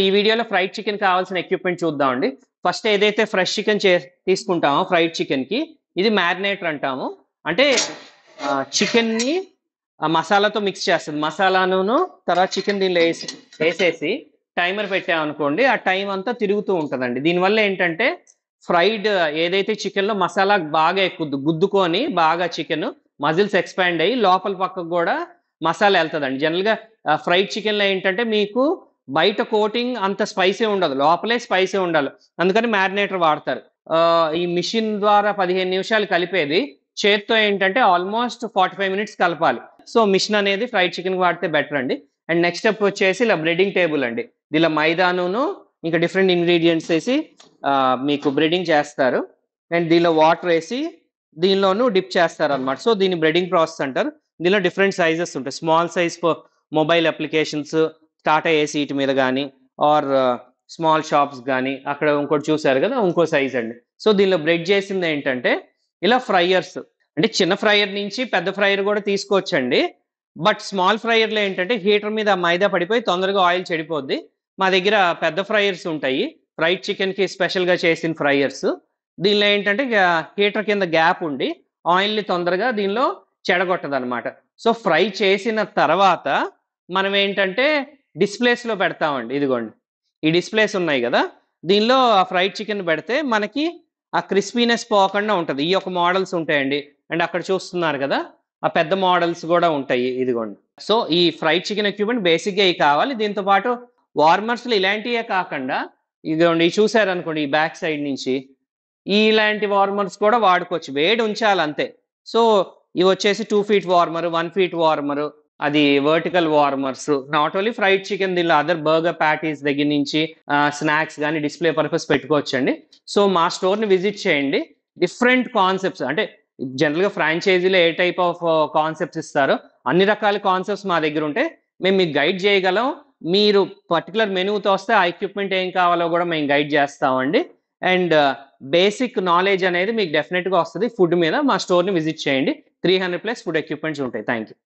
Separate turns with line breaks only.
ఈ వీడియోలో fried chicken కావాల్సిన ఎక్విప్మెంట్ చూద్దామండి. ఫస్ట్ ఏదైతే ఫ్రెష్ చికెన్ తీసుకుంటామో ఫ్రైడ్ చికెన్‌కి ఇది మ్యారినేటర్ అంటాము. అంటే చికెన్‌ని మసాలాతో మిక్స్ చేస్తది. మసాలానును తర్వాత చికెన్ దీనిలో ఏసేసి టైమర్ పెట్టామనుకోండి, ఆ టైం అంతా తిరుగుతూ ఉంటదండి. దీనివల్ల ఏంటంటే ఫ్రైడ్ ఏదైతే చికెన్‌లో మసాలా బాగా ఎక్కుద్ది. గుద్దుకొని బాగా చికెను మజిల్స్ ఎక్స్‌పాండ్ అయ్యి లోపల పక్కకు గూడా మసాలా ఎళ్తదండి. జనరల్‌గా ఫ్రైడ్ చికెన్‌లో ఏంటంటే మీకు బయట కోటింగ్ అంత స్పైసీ ఉండదు. లోపలే స్పైసీ ఉండాలి. అందుకని మ్యారినేటర్ వాడతారు. ఈ మిషన్ ద్వారా 15 నిమిషాలు కలిపేది చేత్తో ఏంటంటే ఆల్మోస్ట్ 45 మినిట్స్ కలపాలి. సో, మిషన్ అనేది ఫ్రైడ్ చికెన్‌కి వాడితే బెటర్ అండి. అండ్ నెక్స్ట్ స్టెప్ వచ్చేసి ఇలా బ్రెడ్డింగ్ టేబుల్ అండి. దీనిలో మైదానును ఇంకా డిఫరెంట్ ఇంగ్రీడియెంట్స్ ఏసి మీకు బ్రెడ్డింగ్ చేస్తారు. అండ్ దీనిలో వాటర్ ఏసి దీనిలోనూ డిప్ చేస్తారనమాట. సో, దీన్ని బ్రెడ్డింగ్ ప్రాసెస్ అంటారు. దీనిలో డిఫరెంట్ సైజెస్ ఉంటాయి. Small size for mobile applications, Tata AC ఈటి మీద గానీ ఆర్ స్మాల్ షాప్స్ గానీ, అక్కడ ఇంకోటి చూసారు కదా! ఇంకో సైజ్ అండి. సో, దీనిలో బ్రెడ్ చేసిందేంటంటే ఇలా ఫ్రైయర్స్. అంటే చిన్న ఫ్రైయర్ నుంచి పెద్ద ఫ్రైయర్ గూడా తీసుకోవచ్చండి. బట్ స్మాల్ ఫ్రైయర్‌లో ఏంటంటే హీటర్ మీద మైదా పడిపోయి తొందరగా ఆయిల్ చెడిపోద్ది. మా దగ్గర పెద్ద ఫ్రైయర్స్ ఉంటాయి. ఫ్రైడ్ చికెన్‌కి స్పెషల్‌గా చేసిన ఫ్రైయర్స్. దీనిలో ఏంటంటే హీటర్ కింద గ్యాప్ ఉండి ఆయిల్‌ని తొందరగా దీనిలో చెడగొట్టదనమాట. సో, ఫ్రై చేసిన తర్వాత మనమేంటంటే డిస్‌ప్లేస్‌లో పెడతామండి. ఇదిగోండి. ఈ డిస్‌ప్లేస్ ఉన్నాయి గదా! దీనిలో ఆ ఫ్రైడ్ చికెన్ పెడితే మనకి ఆ క్రిస్పీనెస్ పోకుండా ఉంటది. ఈ యొక్క మోడల్స్ ఉంటాయండి. అండ్ అక్కడ చూస్తున్నారు గదా! ఆ పెద్ద మోడల్స్ గూడా ఉంటాయి. ఇదిగోండి. సో, ఈ ఫ్రైడ్ చికెన్ ఎక్విప్‌మెంట్ బేసిక్‌గా ఇయి కావాలి. దీంతో పాటు వార్మర్స్‌లో ఇలాంటియే కాకుండా ఇదిగోండి ఇయి చూసారనుకోండి ఈ బ్యాక్ సైడ్ నుంచి ఇలాంటి వార్మర్స్ కూడా వాడుకోవచ్చు. వేడి ఉంచాలంతే. సో, ఇవొచ్చేసి 2 ఫీట్ వార్మర్, 1 ఫీట్ వార్మర్, అది vertical warmers. Not only fried chicken దీనిలో అదర్ బర్గర్ ప్యాటీస్ దగ్గర నుంచి స్నాక్స్ గాని డిస్‌ప్లే పర్పస్ పెట్టుకోవచ్చండి. సో, మా స్టోర్‌ని విజిట్ చేయండి. డిఫరెంట్ కాన్సెప్ట్స్ అంటే జనరల్‌గా ఫ్రాంచైజీలో ఏ టైప్ ఆఫ్ కాన్సెప్ట్స్ ఇస్తారో అన్ని రకాల కాన్సెప్ట్స్ మా దగ్గరుంటాయి. మేము మీకు గైడ్ చేయగలం. మీరు పర్టిక్యులర్ మెనూతో వస్తే ఆ ఎక్విప్‌మెంట్ ఏం కావాలో గూడా మేము గైడ్ చేస్తామండి. అండ్ బేసిక్ నాలెడ్జ్ అనేది మీకు డెఫినిట్‌గా వస్తది ఫుడ్ మీద. మా స్టోర్‌ని విజిట్ చేయండి. 300 ప్లస్ ఫుడ్ ఎక్విప్‌మెంట్స్ ఉంటాయి. Thank you.